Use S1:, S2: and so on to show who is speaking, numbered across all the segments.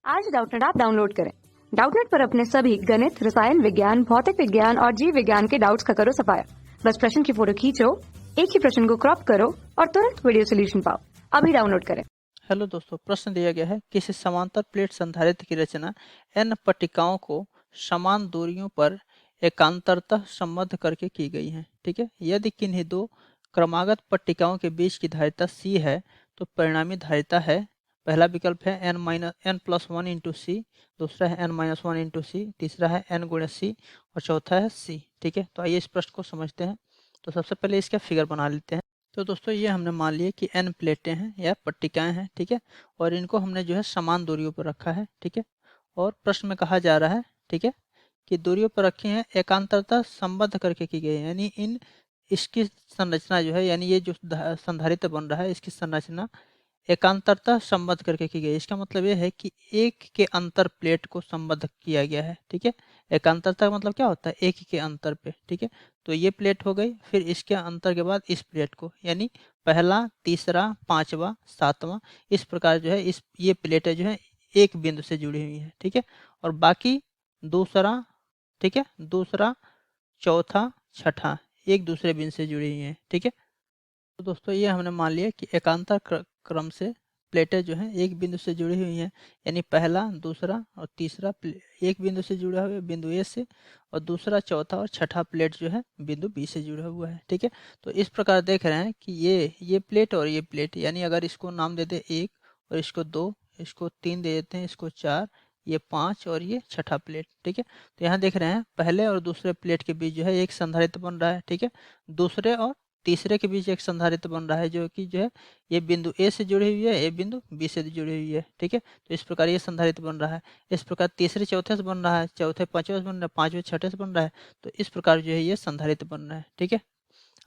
S1: आज Doubtnut app download करें। Doubtnut पर अपने सभी गणित, रसायन विज्ञान, भौतिक विज्ञान और जीव विज्ञान के डाउट्स का करो सफाया। बस प्रश्न की फोटो खींचो, एक ही प्रश्न को क्रॉप करो और तुरंत वीडियो सोल्यूशन पाओ। अभी डाउनलोड करें।
S2: हेलो दोस्तों, प्रश्न दिया गया है किसी समांतर प्लेट संधारित्र की रचना n पट्टिकाओं को समान दूरियों पर एकांतरतः संबद्ध करके की गई है। ठीक है, यदि किन्हीं दो क्रमागत पट्टिकाओं के बीच की धारिता c है तो परिणामी धारिता है, पहला विकल्प है n+1 इंटू सी, दूसरा है n-1 इंटू सी, तीसरा है n गुणे सी और चौथा है c। ठीक है, तो आइए इस प्रश्न को समझते हैं। तो सबसे पहले इसका फिगर बना लेते हैं। तो दोस्तों ये हमने मान लिया कि n प्लेटें हैं या पट्टिकाएं हैं। ठीक है, और इनको हमने जो है समान दूरियों पर रखा है। ठीक है, और प्रश्न में कहा जा रहा है, ठीक है, कि दूरियों पर रखी हैं एकांतरता संबद्ध करके की गई है, यानी इसकी संरचना जो है, यानी ये जो संधारित्र बन रहा है इसकी संरचना एकांतरता संबद्ध करके की गई। इसका मतलब ये है कि एक के अंतर प्लेट को संबद्ध किया गया है। ठीक है, एकांतरता का मतलब क्या होता है, एक के अंतर पे। ठीक है, तो ये प्लेट हो गई, फिर इसके अंतर के बाद इस प्लेट को, यानी पहला, तीसरा, पांचवा, सातवां, इस प्रकार जो है ये प्लेटें जो है एक बिंदु से जुड़ी हुई है। ठीक है, और बाकी दूसरा, ठीक है, दूसरा, चौथा, छठा एक दूसरे बिंदु से जुड़ी हुई है। ठीक है, तो दोस्तों ये हमने मान लिया कि एकांतर क्रम से प्लेटें जो हैं एक बिंदु से जुड़ी हुई हैं, यानी पहला, दूसरा और तीसरा एक बिंदु से जुड़ा हुआ है, बिंदु ए से, और दूसरा, चौथा और छठा प्लेट जो है बिंदु बी से जुड़ा हुआ है। ठीक है, तो इस प्रकार देख रहे हैं कि ये प्लेट और ये प्लेट, यानी अगर इसको नाम दे दे एक और इसको दो, इसको तीन दे देते हैं, इसको चार, ये पाँच और ये छठा प्लेट। ठीक है, तो यहाँ देख रहे हैं पहले और दूसरे प्लेट के बीच जो है एक संधारित्र बन रहा है। ठीक है, दूसरे और तीसरे के बीच एक संधारित्र बन रहा है जो कि जो है ये बिंदु ए से जुड़ी हुई है, ये बिंदु बी से जुड़ी हुई है। ठीक है, तो इस प्रकार ये संधारित्र बन रहा है। इस प्रकार तीसरे चौथे से बन रहा है, चौथे पांचवे से बन रहा है, पांचवे छठे से बन रहा है। तो इस प्रकार जो है ये संधारित्र बन रहा है। ठीक है,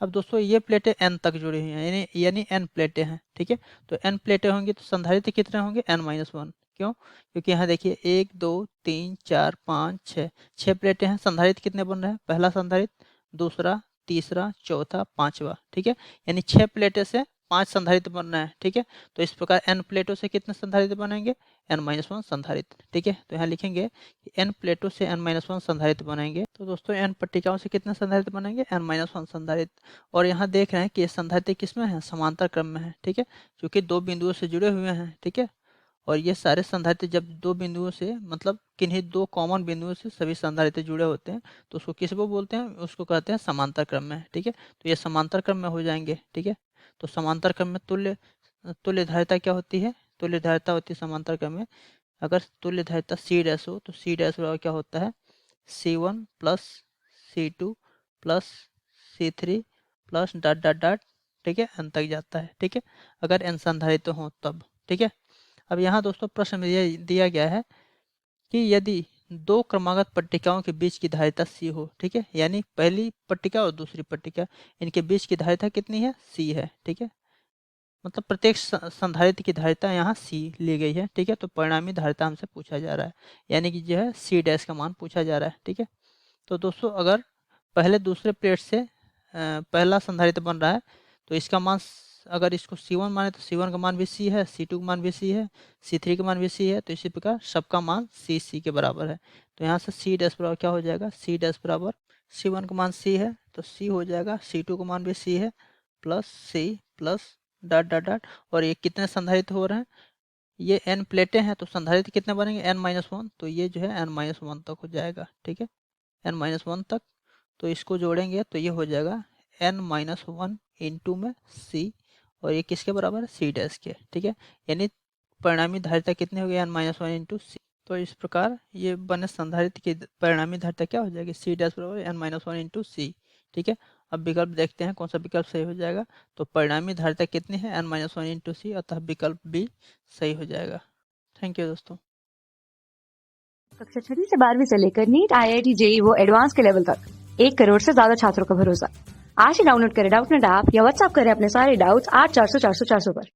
S2: अब दोस्तों ये प्लेटें n तक जुड़ी हुई हैं, यानी n प्लेटें हैं। ठीक है, तो n प्लेटें होंगी तो संधारित्र कितने होंगे, n-1। क्यों? क्योंकि यहाँ देखिए एक, दो, तीन, चार, पाँच, छः प्लेटें हैं। संधारित्र कितने बन रहे हैं, पहला संधारित्र, दूसरा, तीसरा, चौथा, पांचवा। ठीक है, यानी 6 प्लेटें से 5 संधारित्र बन रहे हैं। ठीक है, तो इस प्रकार n प्लेटों से कितने संधारित्र बनेंगे, n-1 संधारित्र। ठीक है, तो यहाँ लिखेंगे कि n प्लेटों से n-1 संधारित्र बनेंगे। तो दोस्तों n पट्टिकाओं से कितने संधारित्र बनेंगे, n-1 संधारित्र। और यहाँ देख रहे हैं कि ये संधारित्र किस में है, समांतर क्रम में है। ठीक है, क्योंकि दो बिंदुओं से जुड़े हुए हैं। ठीक है, और ये सारे संधारित्र जब दो बिंदुओं से, मतलब किन्हीं दो कॉमन बिंदुओं से सभी संधारित्र जुड़े होते हैं तो उसको किस को बोलते हैं, उसको कहते हैं समांतर क्रम में। ठीक है, तो ये समांतर क्रम में हो जाएंगे। ठीक है, तो समांतर क्रम में तुल्य धारिता क्या होती है, तुल्य धारिता होती है समांतर क्रम में, अगर तुल्य धारिता सी डैश हो तो सी डैश बराबर क्या होता है, C1 plus C2 plus C3 plus dot dot dot. ठीक है, n तक जाता है। ठीक है, अगर n संधारित्र हो तब। ठीक है, अब यहाँ दोस्तों प्रश्न में दिया गया है कि यदि दो क्रमागत पट्टिकाओं के बीच की धारिता c हो। ठीक है, यानी पहली पट्टिका और दूसरी पट्टिका, इनके बीच की धारिता कितनी है, c है। ठीक है, मतलब प्रत्येक संधारित्र की धारिता यहाँ c ली गई है। ठीक है, तो परिणामी धारिता हमसे पूछा जा रहा है, यानी कि जो है c डैश का मान पूछा जा रहा है। ठीक है, तो दोस्तों अगर पहले दूसरे प्लेट से पहला संधारित्र बन रहा है तो इसका मान, अगर इसको C1 माने तो C1 का मान भी C है, C2 का मान भी C है, C3 का मान भी C है, तो इसी प्रकार सबका मान C के बराबर है। तो यहाँ से C डैश बराबर क्या हो जाएगा, C डैश बराबर C1 का मान C है तो C हो जाएगा, C2 का मान भी C है, plus C plus dot dot dot. और ये कितने संधारित्र हो रहे हैं, ये n प्लेटें हैं तो संधारित्र कितने बनेंगे, n-1, तो ये जो है n-1 तक हो जाएगा। ठीक है, n-1 तक, तो इसको जोड़ेंगे तो ये हो जाएगा n-1 इंटू में c, और ये किसके बराबर है, c डैश के। ठीक है, यानी परिणामी धारिता कितनी हो गई, n-1 इंटू सी। तो इस प्रकार ये बने संधारित्र की परिणामी धारिता क्या हो जाएगी, c डैश बराबर n-1 इंटू सी। ठीक है, अब विकल्प देखते हैं कौन सा विकल्प सही हो जाएगा। तो परिणामी धारिता कितनी है, n-1 इंटू सी, अतः विकल्प बी सही हो जाएगा। थैंक यू दोस्तों।
S1: कक्षा 6 से 12वीं से लेकर नीट, IIT, JEE वो एडवांस के लेवल तक 1 करोड़ से ज्यादा छात्रों का भरोसा। आज ही डाउनलोड करें डाउटनेट ऐप या व्हाट्सएप करें अपने सारे डाउट्स 8400 400 400 पर।